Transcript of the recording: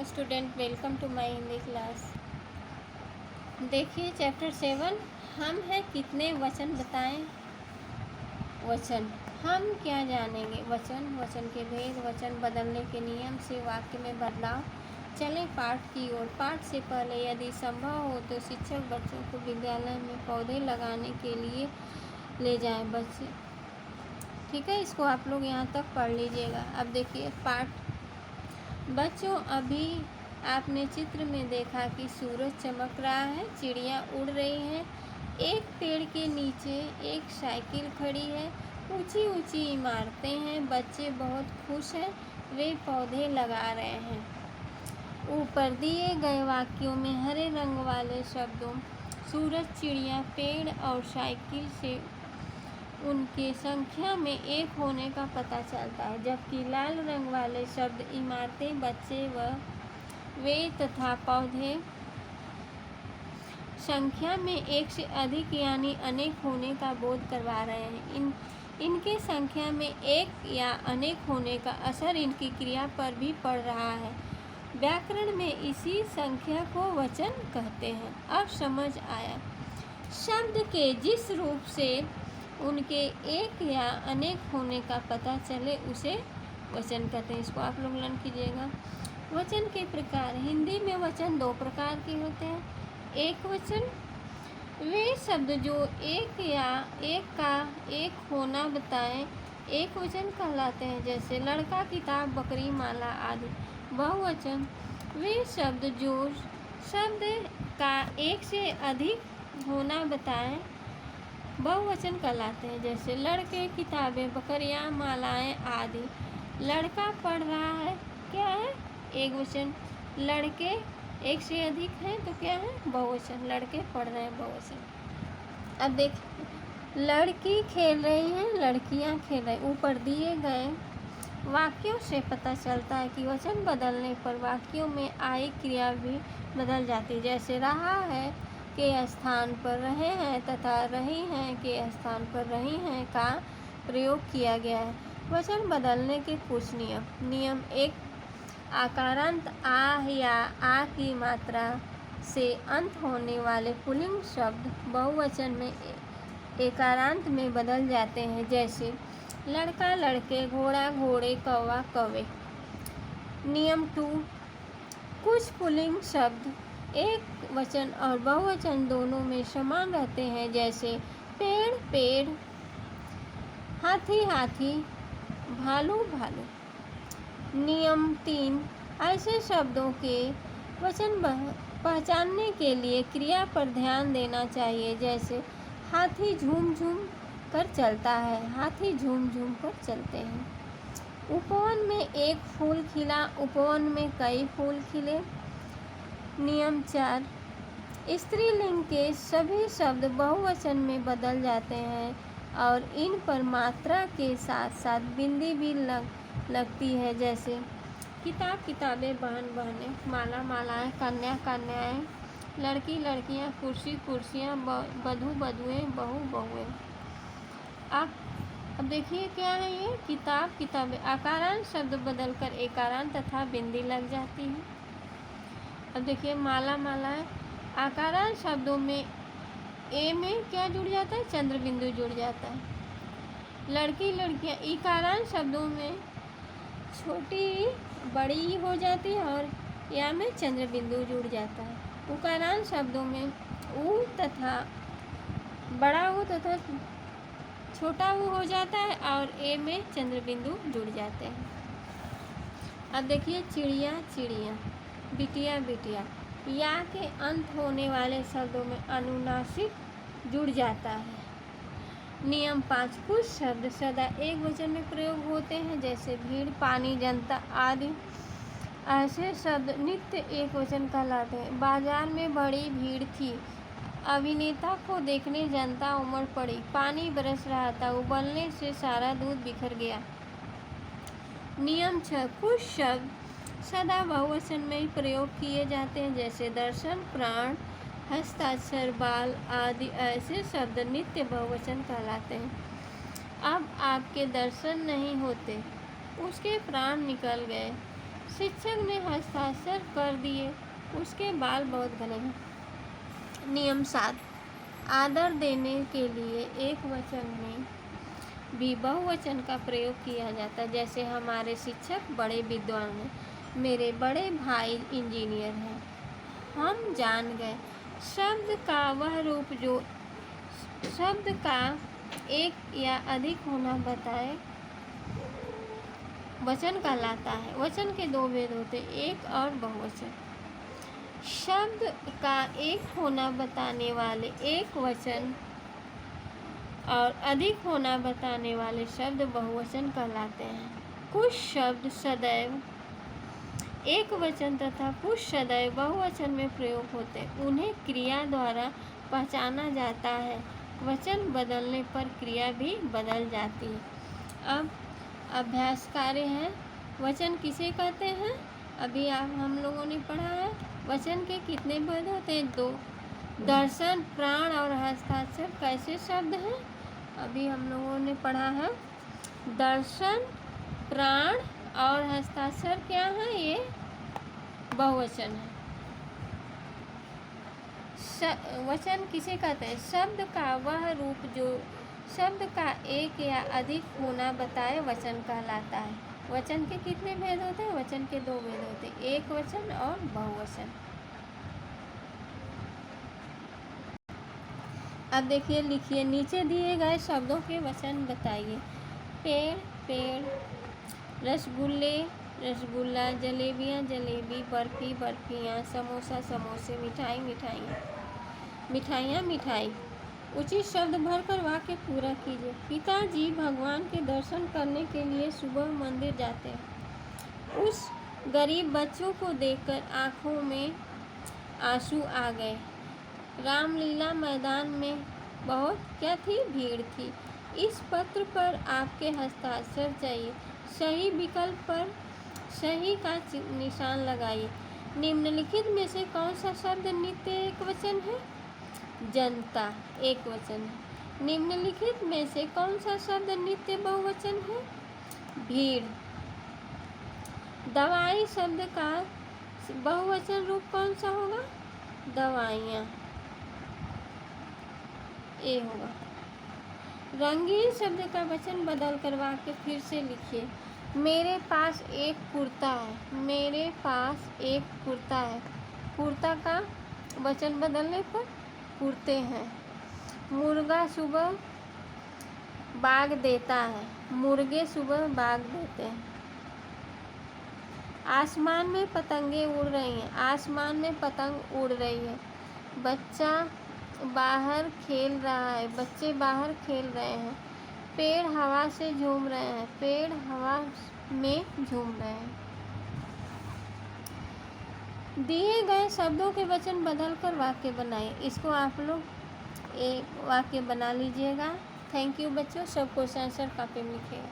Student, welcome to my Hindi class. देखिए chapter 7, हम हैं कितने वचन बताएं। वचन हम क्या जानेंगे। वचन के भेद, वचन बदलने के नियम से वाक्य में बदलाव। चलें पाठ की ओर। पाठ से पहले यदि संभव हो तो शिक्षक बच्चों को विद्यालय में पौधे लगाने के लिए ले जाएं। बच्चे ठीक है, इसको आप लोग यहाँ तक पढ़ लीजिएगा। अब देखिए पाठ। बच्चों, अभी आपने चित्र में देखा कि सूरज चमक रहा है, चिड़िया उड़ रही हैं, एक पेड़ के नीचे एक साइकिल खड़ी है, ऊंची ऊंची इमारतें हैं, बच्चे बहुत खुश हैं, वे पौधे लगा रहे हैं। ऊपर दिए गए वाक्यों में हरे रंग वाले शब्दों सूरज, चिड़िया, पेड़ और साइकिल से उनके संख्या में एक होने का पता चलता है, जबकि लाल रंग वाले शब्द इमारतें, बच्चे व वे तथा पौधे संख्या में एक से अधिक यानी अनेक होने का बोध करवा रहे हैं। इनके संख्या में एक या अनेक होने का असर इनकी क्रिया पर भी पड़ रहा है। व्याकरण में इसी संख्या को वचन कहते हैं। अब समझ आया। शब्द के जिस रूप से उनके एक या अनेक होने का पता चले उसे वचन कहते हैं। इसको आप लोग लर्न कीजिएगा। वचन के प्रकार। हिंदी में वचन दो प्रकार के होते हैं। एक वचन वे शब्द जो एक या एक का एक होना बताएं, एक वचन कहलाते हैं, जैसे लड़का, किताब, बकरी, माला आदि। बहुवचन वे शब्द जो शब्द का एक से अधिक होना बताएं, बहुवचन कहलाते हैं, जैसे लड़के, किताबें, बकरियां, मालाएं आदि। लड़का पढ़ रहा है, क्या है? एक वचन। लड़के एक से अधिक हैं तो क्या है? बहुवचन। लड़के पढ़ रहे हैं, बहुवचन। अब देखिए, लड़की खेल रही है, लड़कियां खेल रही। ऊपर दिए गए वाक्यों से पता चलता है कि वचन बदलने पर वाक्यों में आई क्रिया भी बदल जाती है, जैसे रहा है के स्थान पर रहे हैं तथा रही हैं के स्थान पर रही हैं का प्रयोग किया गया है। वचन बदलने के कुछ नियम। एक, आकारांत आ या आ की मात्रा से अंत होने वाले पुल्लिंग शब्द बहुवचन में एकारांत में बदल जाते हैं, जैसे लड़का, लड़के, घोड़ा, घोड़े, कौवा, कौवे। नियम 2, कुछ पुल्लिंग शब्द एक वचन और बहुवचन दोनों में समान रहते हैं, जैसे पेड़, पेड़, हाथी, हाथी, भालू, भालू। नियम 3, ऐसे शब्दों के वचन पहचानने के लिए क्रिया पर ध्यान देना चाहिए, जैसे हाथी झूम झूम कर चलता है, हाथी झूम झूम कर चलते हैं। उपवन में एक फूल खिला, उपवन में कई फूल खिले। नियम 4, स्त्रीलिंग के सभी शब्द बहुवचन में बदल जाते हैं और इन पर मात्रा के साथ साथ बिंदी भी लगती है, जैसे किताब, किताबें, बहन, बहनें, माला, मालाएं, कन्या, कन्याएं, लड़की, लड़कियां, कुर्सी, कुर्सियां, बधू, बधुएं, बहू, बहुएं। अब देखिए क्या है ये। किताब, किताबें, आकारांत शब्द बदलकर एकारांत तथा बिंदी लग जाती है। अब देखिए माला, मालाएं, आकारांत शब्दों में ए में क्या जुड़ जाता है? चंद्र बिंदु जुड़ जाता है। लड़की, लड़कियां, इकारांत शब्दों में छोटी बड़ी हो जाती है और या में चंद्र बिंदु जुड़ जाता है। उकारांत शब्दों में ऊ तथा बड़ा ऊ तथा छोटा ऊ हो जाता है और ए में चंद्र बिंदु जुड़ जाते हैं। अब देखिए चिड़िया, चिड़िया, बिटिया, बिटिया, या के अंत होने वाले शब्दों में अनुनासिक जुड़ जाता है। नियम 5, कुछ शब्द सदा एक वचन में प्रयोग होते हैं, जैसे भीड़, पानी, जनता आदि। ऐसे शब्द नित्य एक वचन कहलाते हैं। बाजार में बड़ी भीड़ थी, अभिनेता को देखने जनता उमड़ पड़ी, पानी बरस रहा था, उबलने से सारा दूध बिखर गया। नियम 6, कुछ शब्द सदा बहुवचन में ही प्रयोग किए जाते हैं, जैसे दर्शन, प्राण, हस्ताक्षर, बाल आदि। ऐसे शब्द नित्य बहुवचन कहलाते हैं। अब आपके दर्शन नहीं होते, उसके प्राण निकल गए, शिक्षक ने हस्ताक्षर कर दिए। उसके बाल बहुत घने हैं। नियम 7, आदर देने के लिए एक वचन में भी बहुवचन का प्रयोग किया जाता है। जैसे हमारे शिक्षक बड़े विद्वान हैं, मेरे बड़े भाई इंजीनियर हैं। हम जान गए शब्द का वह रूप जो शब्द का एक या अधिक होना बताए वचन कहलाता है। वचन के दो भेद होते, एक और बहुवचन। शब्द का एक होना बताने वाले एक वचन और अधिक होना बताने वाले शब्द बहुवचन कहलाते हैं। कुछ शब्द सदैव एक वचन तथा कुछ सदैव बहुवचन में प्रयोग होते हैं। उन्हें क्रिया द्वारा पहचाना जाता है। वचन बदलने पर क्रिया भी बदल जाती है। अब अभ्यास कार्य है। वचन किसे कहते हैं? अभी हम लोगों ने पढ़ा है। वचन के कितने भेद होते हैं? 2। दर्शन, प्राण और हस्ताक्षर कैसे शब्द हैं? अभी हम लोगों ने पढ़ा है। दर्शन, प्राण और हस्ताक्षर क्या है? ये बहुवचन है। वचन किसे कहते हैं? शब्द का वह रूप जो शब्द का एक या अधिक होना बताए वचन कहलाता है। वचन के कितने भेद होते हैं? वचन के 2 भेद होते हैं, एक वचन और बहुवचन। अब देखिए, लिखिए, नीचे दिए गए शब्दों के वचन बताइए। पेड़, पेड़। रसगुल्ले, रसगुल्ला। जलेबियाँ, जलेबी। बर्फी, बर्फियाँ। समोसा, समोसे। मिठाई, मिठाइयाँ। मिठाइयाँ, मिठाई। उचित शब्द भरकर वाक्य पूरा कीजिए। पिताजी भगवान के दर्शन करने के लिए सुबह मंदिर जाते हैं। उस गरीब बच्चों को देखकर आंखों में आंसू आ गए। रामलीला मैदान में बहुत क्या थी? भीड़ थी। इस पत्र पर आपके हस्ताक्षर चाहिए। सही विकल्प पर सही का निशान लगाइए। निम्नलिखित में से कौन सा शब्द नित्य एक वचन है? जनता एक वचन है। निम्नलिखित में से कौन सा शब्द नित्य बहुवचन है? भीड़। दवाई शब्द का बहुवचन रूप कौन सा होगा? दवाइयाँ, ए होगा। रंगीन शब्द का वचन बदल कर वाक्य फिर से लिखिए। मेरे पास एक कुर्ता है। मेरे पास एक कुर्ता है। कुर्ता का वचन बदलने पर कुर्ते हैं। मुर्गा सुबह बाग देता है। मुर्गे सुबह बाग देते हैं। आसमान में पतंगे उड़ रही हैं। आसमान में पतंग उड़ रही है। बच्चा बाहर खेल रहा है। बच्चे बाहर खेल रहे हैं। पेड़ हवा से झूम रहे हैं। पेड़ हवा में झूम रहे हैं। दिए गए शब्दों के वचन बदलकर वाक्य बनाइए। इसको आप लोग एक वाक्य बना लीजिएगा। थैंक यू बच्चों। सब क्वेश्चन आंसर कॉपी में लिखिएगा।